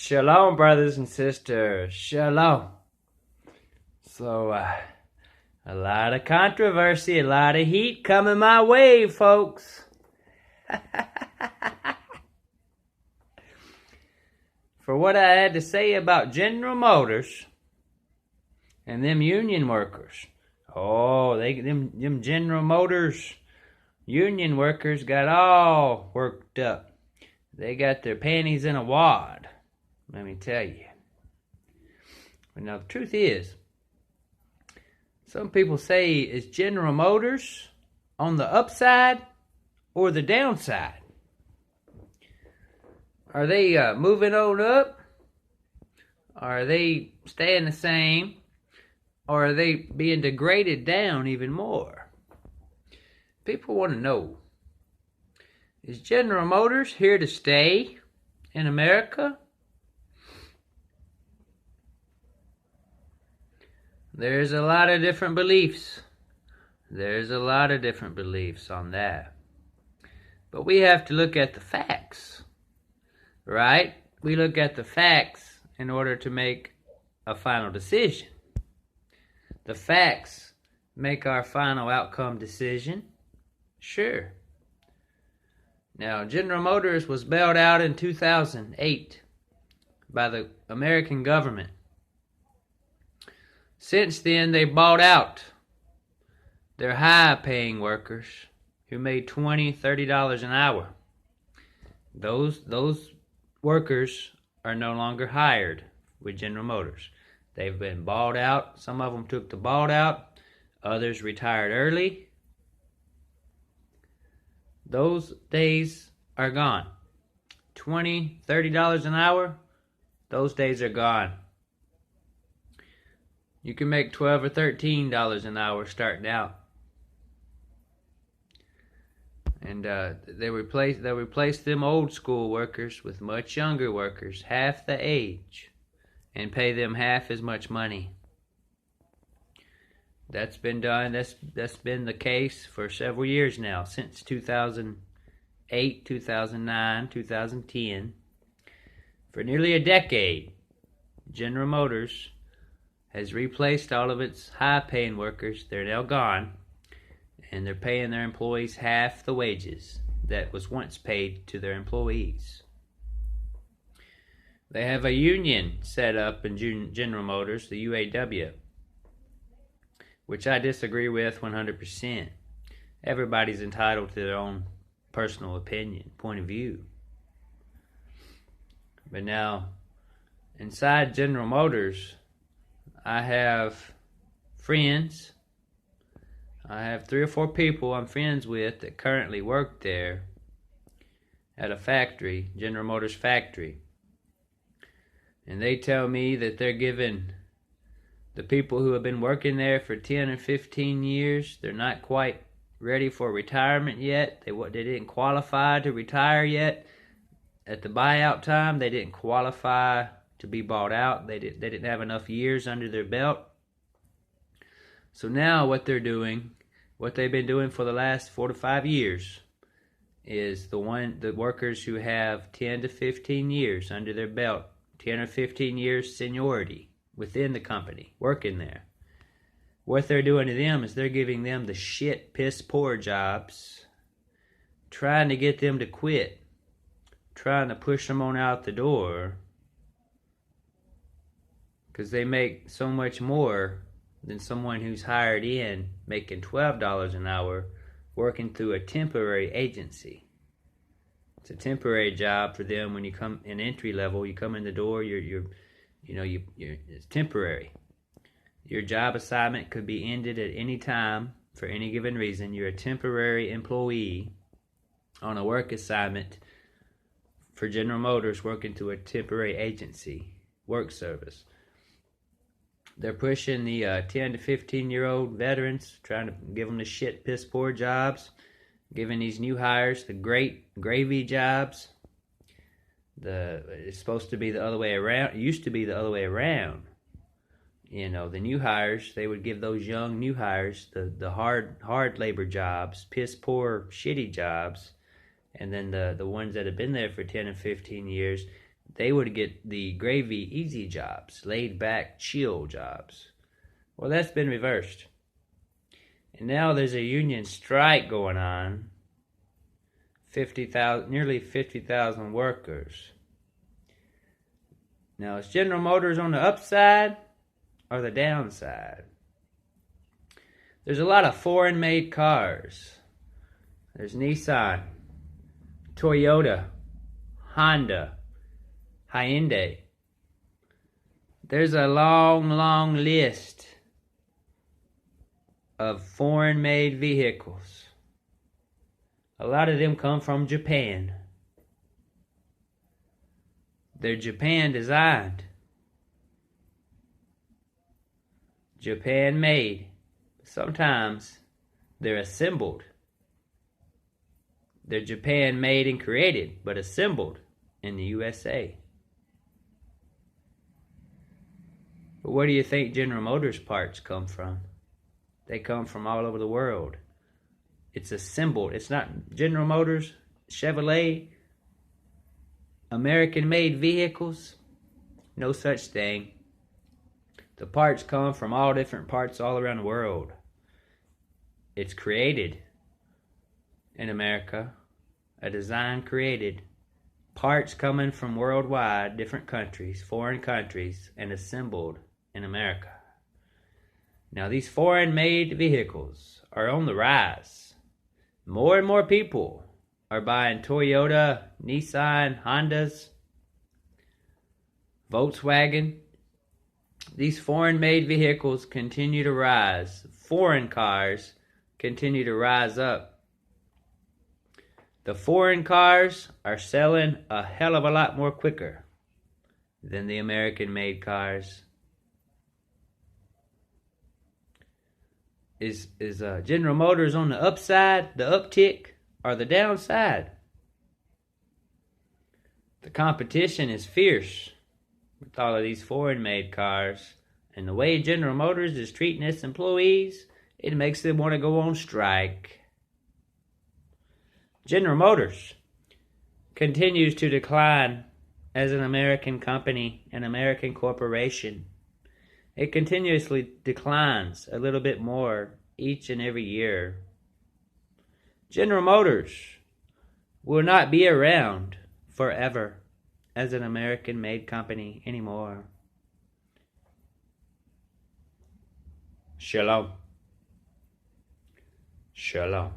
Shalom, brothers and sisters. Shalom. So, a lot of controversy, a lot of heat coming my way, folks. For what I had to say about General Motors and them union workers. Oh, them General Motors union workers got all worked up. They got their panties in a wad, let me tell you. But now the truth is, some people say, is General Motors on the upside or the downside? Are they moving on up? Are they staying the same? Or are they being degraded down even more? People want to know, is General Motors here to stay in America? There's a lot of different beliefs. There's a lot of different beliefs on that. But we have to look at the facts, right? We look at the facts in order to make a final decision. The facts make our final outcome decision. Sure. Now, General Motors was bailed out in 2008 by the American government. Since then, they bought out their high-paying workers who made $20, $30 an hour. Those workers are no longer hired with General Motors. They've been bought out. Some of them took the bought out. Others retired early. Those days are gone. $20, $30 an hour, those days are gone. You can make $12 or $13 an hour starting out. And they'll replace them old school workers with much younger workers, half the age, and pay them half as much money. That's been done. That's been the case for several years now, since 2008, 2009, 2010. For nearly a decade, General Motors has replaced all of its high-paying workers. They're now gone, and they're paying their employees half the wages that was once paid to their employees. They have a union set up in General Motors, the UAW, which I disagree with 100%. Everybody's entitled to their own personal opinion, point of view. But now, inside General Motors, I have friends. I have 3 or 4 people I'm friends with that currently work there at a factory, General Motors factory. And they tell me that they're giving the people who have been working there for 10 or 15 years, they're not quite ready for retirement yet. They didn't qualify to retire yet. At the buyout time, they didn't qualify to be bought out. They didn't have enough years under their belt. So now what they're doing, what they've been doing for the last 4 to 5 years, is the workers who have 10 to 15 years under their belt, 10 or 15 years seniority within the company, working there. What they're doing to them is they're giving them the shit, piss poor jobs, trying to get them to quit, trying to push them on out the door, because they make so much more than someone who's hired in, making $12 an hour, working through a temporary agency. It's a temporary job for them. When you come in entry level, you come in the door, it's temporary. Your job assignment could be ended at any time for any given reason. You're a temporary employee on a work assignment for General Motors, working through a temporary agency work service. They're pushing the 10 to 15-year-old veterans, trying to give them the shit, piss poor jobs, giving these new hires the great gravy jobs. It's supposed to be the other way around. It used to be the other way around. The new hires, they would give those young new hires the hard labor jobs, piss poor, shitty jobs, and then the ones that have been there for 10 and 15 years, they would get the gravy easy jobs, laid back, chill jobs. Well, that's been reversed. And now there's a union strike going on. Nearly 50,000 workers. Now, is General Motors on the upside or the downside? There's a lot of foreign-made cars. There's Nissan, Toyota, Honda, Hyundai. There's a long, long list of foreign-made vehicles. A lot of them come from Japan. They're Japan designed. Japan made. Sometimes they're assembled. They're Japan made and created, but assembled in the USA. But where do you think General Motors parts come from? They come from all over the world. It's assembled. It's not General Motors, Chevrolet, American-made vehicles. No such thing. The parts come from all different parts all around the world. It's created in America. A design created. Parts coming from worldwide, different countries, foreign countries, and assembled in America. Now, these foreign-made vehicles are on the rise. More and more people are buying Toyota, Nissan, Hondas, Volkswagen. These foreign-made vehicles continue to rise. Foreign cars continue to rise up. The foreign cars are selling a hell of a lot more quicker than the American-made cars. Is General Motors on the upside, the uptick, or the downside? The competition is fierce with all of these foreign-made cars. And the way General Motors is treating its employees, it makes them want to go on strike. General Motors continues to decline as an American company, an American corporation. It continuously declines a little bit more each and every year. General Motors will not be around forever as an American-made company anymore. Shalom. Shalom.